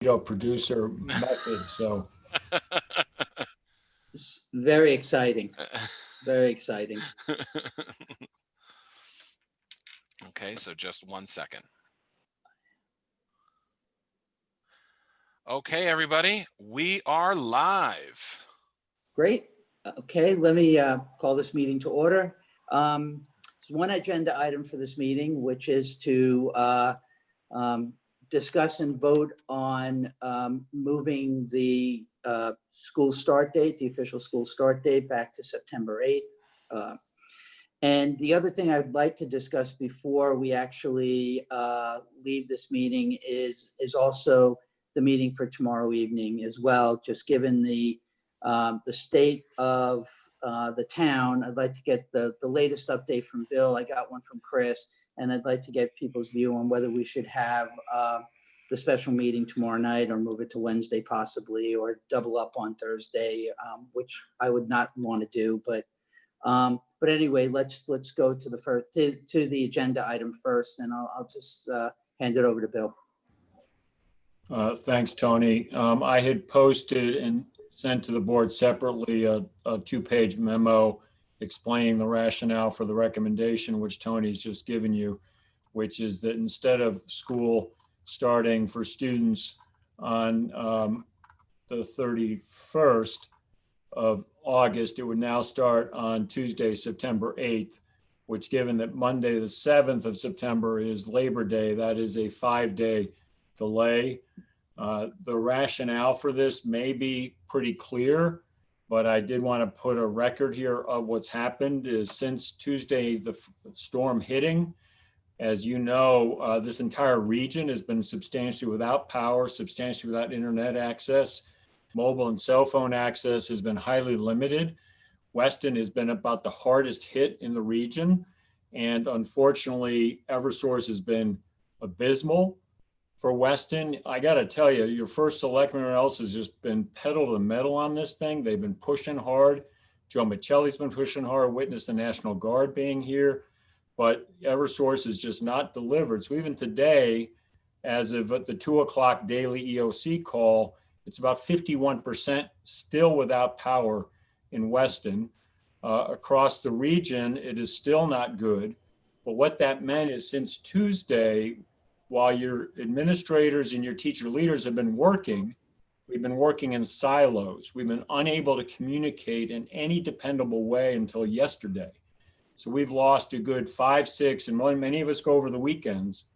producer method. So It's very exciting. Very exciting. Okay, so just 1 second. Okay, everybody, we are live. Great. Okay, let me call this meeting to order. There's one agenda item for this meeting, which is to discuss and vote on moving the school start date, the official school start date, back to September 8th. And the other thing I'd like to discuss before we actually leave this meeting is also the meeting for tomorrow evening as well. Just given the state of the town, I'd like to get the latest update from Bill. I got one from Chris, and I'd like to get people's view on whether we should have the special meeting tomorrow night or move it to Wednesday possibly, or double up on Thursday, which I would not want to do. But anyway, let's go to the agenda item first, and I'll just hand it over to Bill. thanks, Tony. I had posted and sent to the board separately a 2-page memo explaining the rationale for the recommendation, which Tony's just given you, which is that instead of school starting for students on the 31st of August, it would now start on Tuesday, September 8th, which, given that Monday, the 7th of September is Labor Day, that is a 5-day delay. The rationale for this may be pretty clear, but I did want to put a record here of what's happened is since Tuesday, the storm hitting, as you know, this entire region has been substantially without power, substantially without internet access. Mobile and cell phone access has been highly limited. Weston has been about the hardest hit in the region. And unfortunately, Eversource has been abysmal for Weston. I got to tell you, your first selectman else has just been pedal to the metal on this thing. They've been pushing hard. Joe Michelli's been pushing hard, witness the National Guard being here, but Eversource has just not delivered. So even today, as of the 2 o'clock daily EOC call, it's about 51% still without power in Weston. Across the region, it is still not good. But what that meant is since Tuesday, while your administrators and your teacher leaders have been working, we've been working in silos. We've been unable to communicate in any dependable way until yesterday. So we've lost a good 5, 6, and many of us go over the weekends.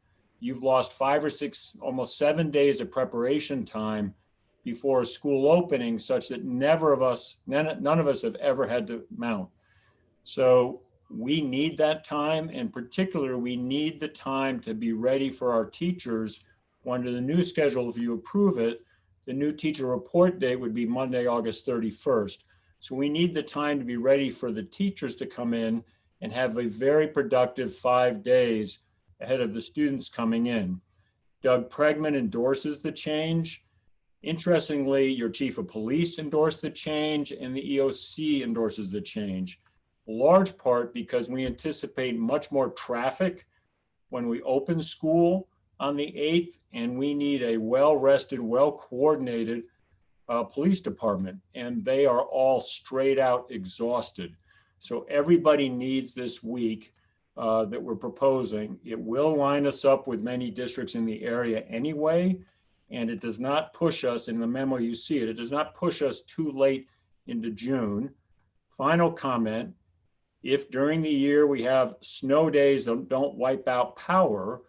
You've lost 5 or 6, almost 7 days of preparation time before a school opening, such that none of us have ever had to mount. So we need that time, and particularly we need the time to be ready for our teachers. Under the new schedule, if you approve it, the new teacher report date would be Monday, August 31st. So we need the time to be ready for the teachers to come in and have a very productive 5 days ahead of the students coming in. Doug Pregman endorses the change. Interestingly, your chief of police endorsed the change and the EOC endorses the change, large part because we anticipate much more traffic when we open school on the 8th, and we need a well-rested, well-coordinated police department, and they are all straight out exhausted. So everybody needs this week that we're proposing. It will line us up with many districts in the area anyway, and it does not push us, in the memo you see it, it does not push us too late into June. Final comment, if during the year we have snow days that don't wipe out power,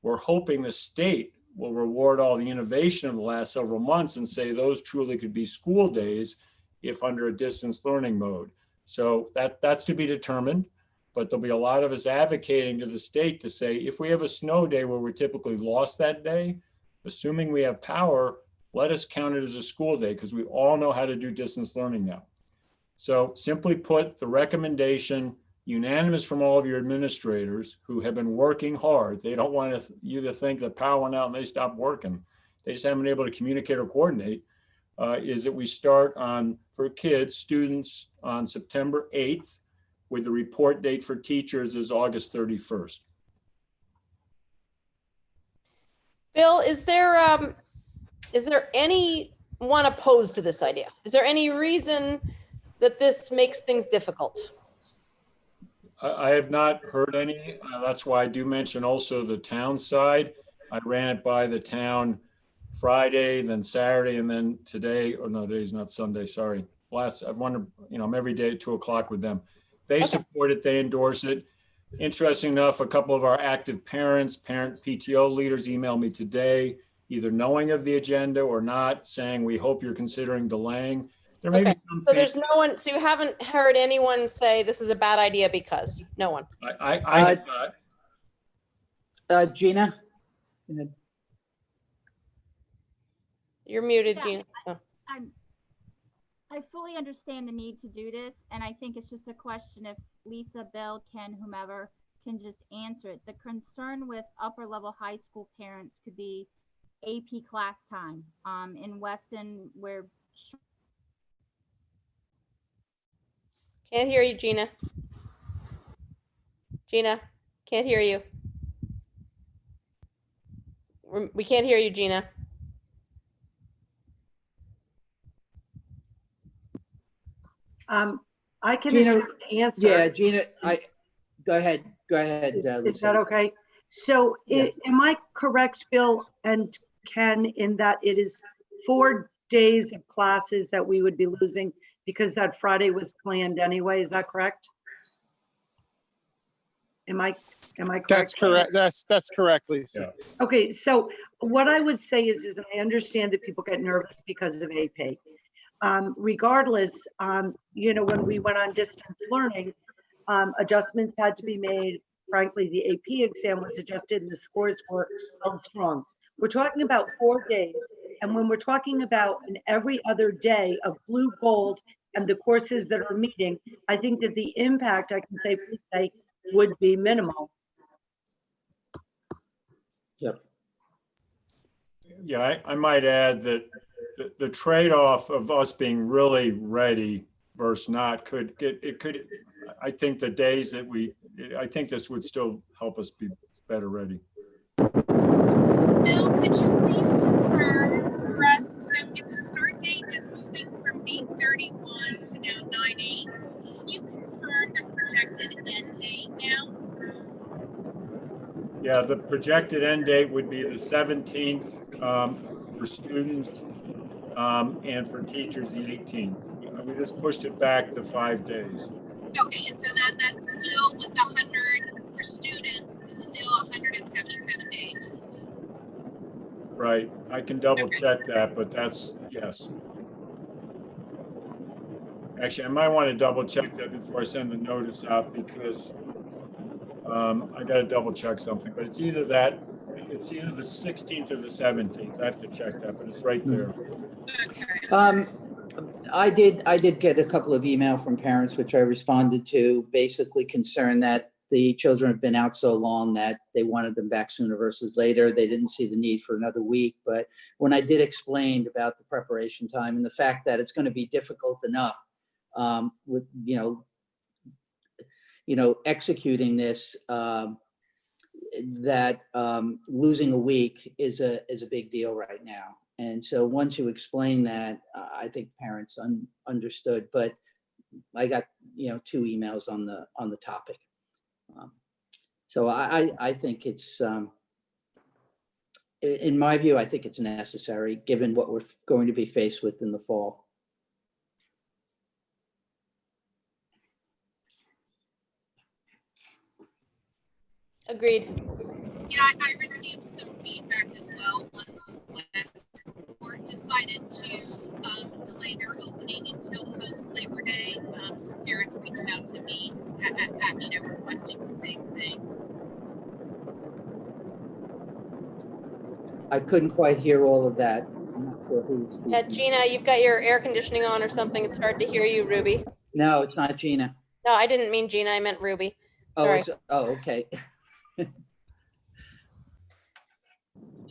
we're hoping the state will reward all the innovation of the last several months and say those truly could be school days if under a distance learning mode. So that's to be determined, but there'll be a lot of us advocating to the state to say, if we have a snow day where we're typically lost that day, assuming we have power, let us count it as a school day, because we all know how to do distance learning now. So simply put, the recommendation, unanimous from all of your administrators who have been working hard. They don't want you to think that power went out and they stopped working. They just haven't been able to communicate or coordinate, is that we start on, for kids, students, on September 8th, with the report date for teachers is August 31st. Bill, is there Is there anyone opposed to this idea? Is there any reason that this makes things difficult? I have not heard any. That's why I do mention also the town side. I ran it by the town Friday, then Saturday, and then today, or no, today's not Sunday, sorry. I've wondered, I'm every day at 2:00 with them. They Okay. support it, they endorse it. Interesting enough, a couple of our active parent PTO leaders emailed me today, either knowing of the agenda or not, saying, we hope you're considering delaying. There may be Okay, some so there's no one, so you haven't heard anyone say this is a bad idea because, no one. I have not. Gina? You're muted, Yeah, Gina. Oh. I fully understand the need to do this, and I think it's just a question if Lisa, Bill, Ken, whomever can just answer it. The concern with upper level high school parents could be AP class time. In Weston, where Can't hear you, Gina. Gina, can't hear you. We can't hear you, Gina. I can Gina, attempt to answer. Yeah, Gina, go ahead, Is Lisa. that okay? So Yeah. am I correct, Bill and Ken, in that it is 4 days of classes that we would be losing because that Friday was planned anyway? Is that correct? Am I correct? That's correct. That's correct, Lisa. Yeah. Okay, so what I would say is I understand that people get nervous because of AP. Regardless, when we went on distance learning, adjustments had to be made. Frankly, the AP exam was adjusted and the scores were held strong. We're talking about 4 days. And when we're talking about an every other day of blue, gold, and the courses that are meeting, I think that the impact, I can safely say, would be minimal. Yep. Yeah, I might add that the trade-off of us being really ready versus not I think the days that I think this would still help us be better ready. Bill, could you please confirm for us, so if the start date is moving from 8:31 to now 9:08, can you confirm the projected end date now? Yeah, the projected end date would be the 17th for students and for teachers, the 18th. We just pushed it back to 5 days. Okay, and so that's still with the 100 for students, is still 177 days. Right, I can double check that, but that's, yes. Actually, I might want to double check that before I send the notice out because I got to double check something, but it's either the 16th or the 17th. I have to check that, but it's right there. Okay. I did get a couple of email from parents, which I responded to, basically concerned that the children have been out so long that they wanted them back sooner versus later. They didn't see the need for another week. But when I did explain about the preparation time and the fact that it's going to be difficult enough with, executing this, that losing a week is a big deal right now. And so once you explain that, I think parents understood. But I got 2 emails on the topic. So I think it's, in my view, I think it's necessary given what we're going to be faced with in the fall. Agreed. Yeah, I received some feedback as well once Westport decided to delay their opening until post Labor Day. Some parents reached out to me requesting the same thing. I couldn't quite hear all of that. I'm not sure who's speaking. Yeah, Gina, you've got your air conditioning on or something. It's hard to hear you, Ruby. No, it's not Gina. No, I didn't mean Gina. I meant Ruby. Oh, Sorry. Okay.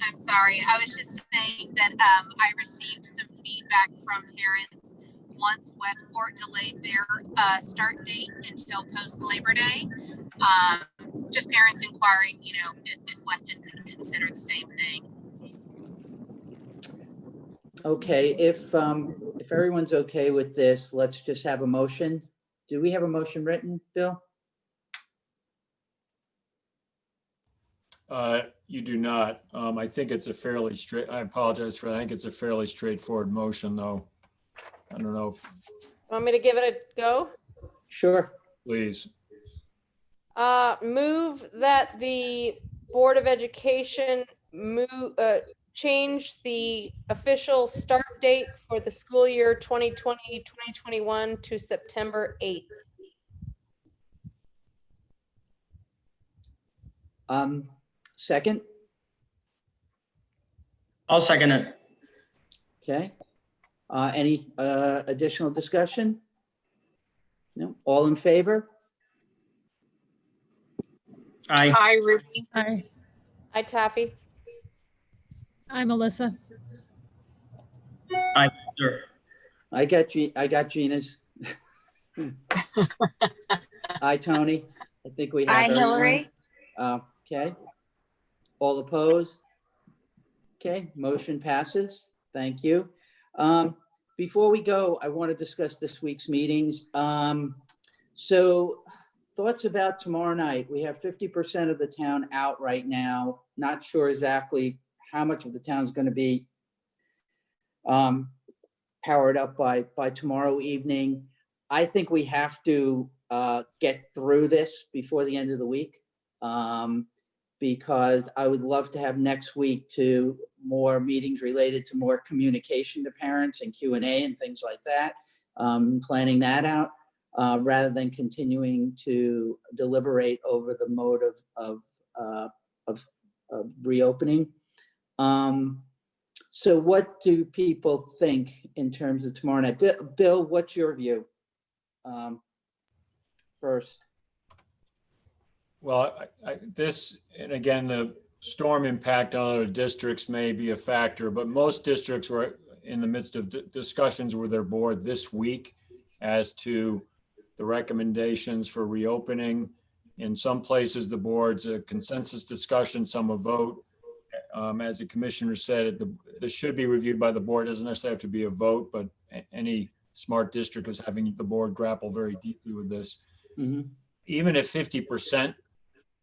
I'm sorry. I was just saying that I received some feedback from parents once Westport delayed their start date until post Labor Day. Just parents inquiring, if Weston could consider the same thing. Okay, if everyone's okay with this, let's just have a motion. Do we have a motion written, Bill? You do not. I think it's a fairly I apologize for that. I think it's a fairly straightforward motion, though. I don't know if, Want me to give it a go? Sure. please. Move that the Board of Education change the official start date for the school year 2020-2021 to September 8th. Second, I'll second it. okay. Any additional discussion? No, all in favor? Aye. Hi, Ruby. Hi, Hi, Taffy. I'm Melissa. Aye, sir. I got Gina's. Hi, Tony. I think we have Hi, everyone. Hillary. Okay. All opposed? Okay, motion passes. Thank you. Before we go, I want to discuss this week's meetings. So thoughts about tomorrow night. We have 50% of the town out right now. Not sure exactly how much of the town's going to be powered up by tomorrow evening. I think we have to get through this before the end of the week, because I would love to have next week to more meetings related to more communication to parents and Q&A and things like that, planning that out, rather than continuing to deliberate over the mode of reopening. So what do people think in terms of tomorrow night? Bill, what's your view? First. Well, this, and again, the storm impact on other districts may be a factor, but most districts were in the midst of discussions with their board this week as to the recommendations for reopening. In some places, the board's a consensus discussion, some a vote. As the commissioner said, this should be reviewed by the board. It doesn't necessarily have to be a vote, but any smart district is having the board grapple very deeply with this. Mm-hmm. Even if 50%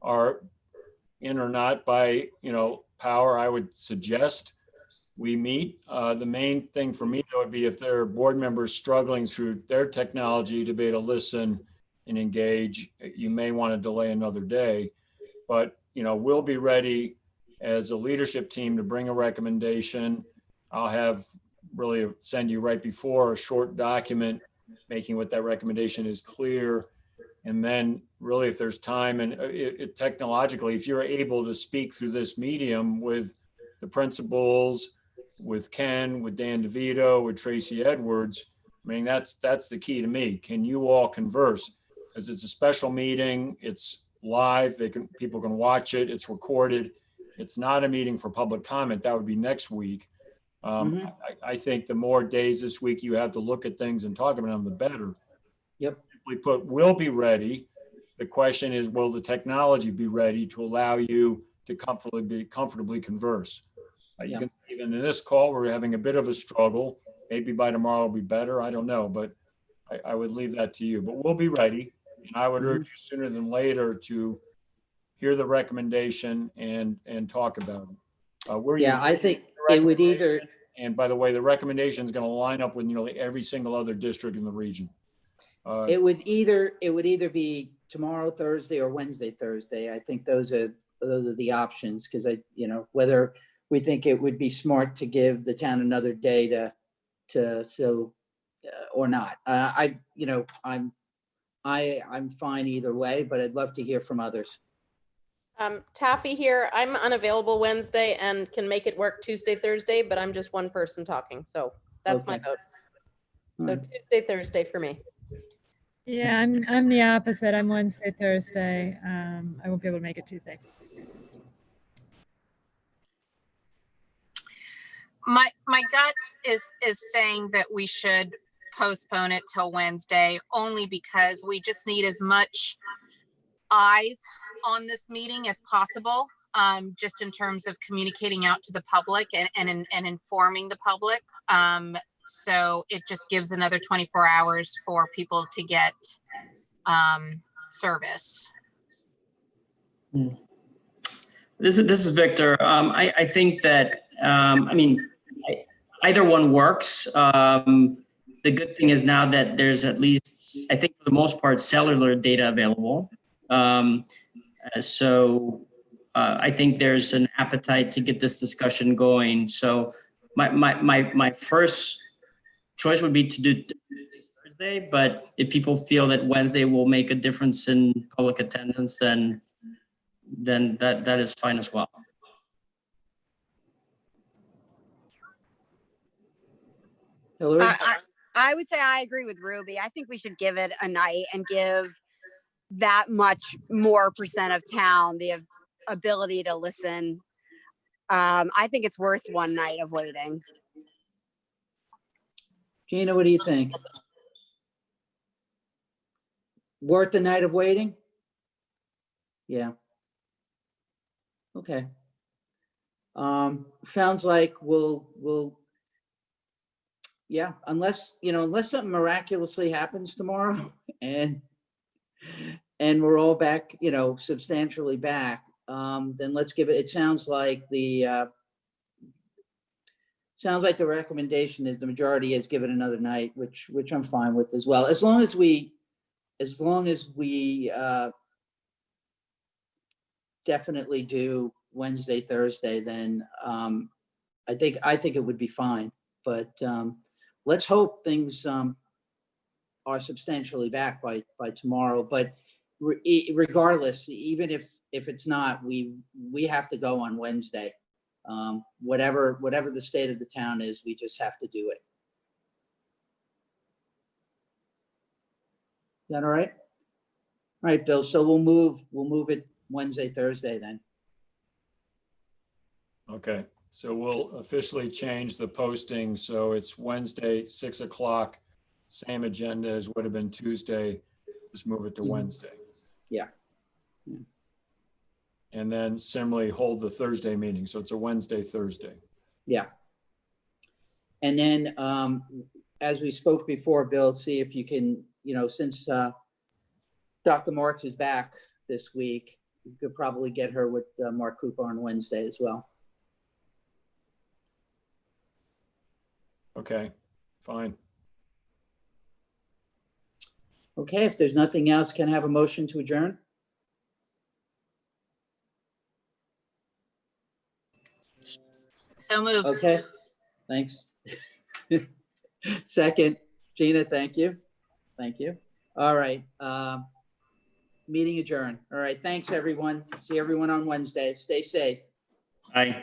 are in or not by, power, I would suggest we meet. The main thing for me would be if there are board members struggling through their technology to be able to listen and engage, you may want to delay another day. But, we'll be ready as a leadership team to bring a recommendation. I'll have really send you right before a short document making what that recommendation is clear. And then really, if there's time and technologically, if you're able to speak through this medium with the principals, with Ken, with Dan DeVito, with Tracy Edwards, I mean, that's the key to me. Can you all converse? Because it's a special meeting, it's live, people can watch it, it's recorded. It's not a meeting for public comment. That would be next week. I think the more days this week you have to look at things and talk about them, the better. Yep. Simply put, we'll be ready. The question is, will the technology be ready to allow you to comfortably converse? You can, even in this call, we're having a bit of a struggle. Maybe by tomorrow it'll be better. I don't know, but I would leave that to you. But we'll be ready. And I would urge you sooner than later to hear the recommendation and talk about it. I think it would either. And by the way, the recommendation is going to line up with nearly every single other district in the region. It would either be tomorrow, Thursday, or Wednesday, Thursday. I think those are the options, because whether we think it would be smart to give the town another day or not. I'm fine either way, but I'd love to hear from others. Taffy here. I'm unavailable Wednesday and can make it work Tuesday, Thursday, but I'm just one person talking. So that's my Okay. vote. So Alright. Tuesday, Thursday for me. Yeah, I'm the opposite. I'm Wednesday, Thursday. I won't be able to make it Tuesday. My gut is saying that we should postpone it till Wednesday, only because we just need as much eyes on this meeting as possible. just in terms of communicating out to the public and informing the public. So it just gives another 24 hours for people to get service. This is Victor. I think that, either one works. The good thing is now that there's at least, I think for the most part, cellular data available. I think there's an appetite to get this discussion going. So my first choice would be to do Thursday, but if people feel that Wednesday will make a difference in public attendance, then that is fine as well. Hillary? I would say I agree with Ruby. I think we should give it a night and give that much more percent of town the ability to listen. I think it's worth one night of waiting. Gina, what do you think? Worth the night of waiting? Yeah. Okay. Sounds like we'll yeah, unless something miraculously happens tomorrow and we're all back, substantially back, then let's give it sounds like the recommendation is the majority is give it another night, which I'm fine with as well. As long as we definitely do Wednesday, Thursday, then I think it would be fine. But let's hope things are substantially back by tomorrow. But regardless, even if it's not, we have to go on Wednesday. Whatever the state of the town is, we just have to do it. Is that all right? All right, Bill. So we'll move it Wednesday, Thursday then. Okay, so we'll officially change the posting. So it's Wednesday, 6 o'clock, same agenda as would have been Tuesday. Just move it to Wednesday. Yeah. And then similarly hold the Thursday meeting. So it's a Wednesday, Thursday. Yeah. And then, as we spoke before, Bill, see if you can, since Dr. Marks is back this week, you could probably get her with Mark Cooper on Wednesday as well. Okay, fine. Okay, if there's nothing else, can I have a motion to adjourn? So moved. Okay, thanks. Second, Gina, thank you. Thank you. All right, meeting adjourned. All right, thanks, everyone. See everyone on Wednesday. Stay safe. Aye.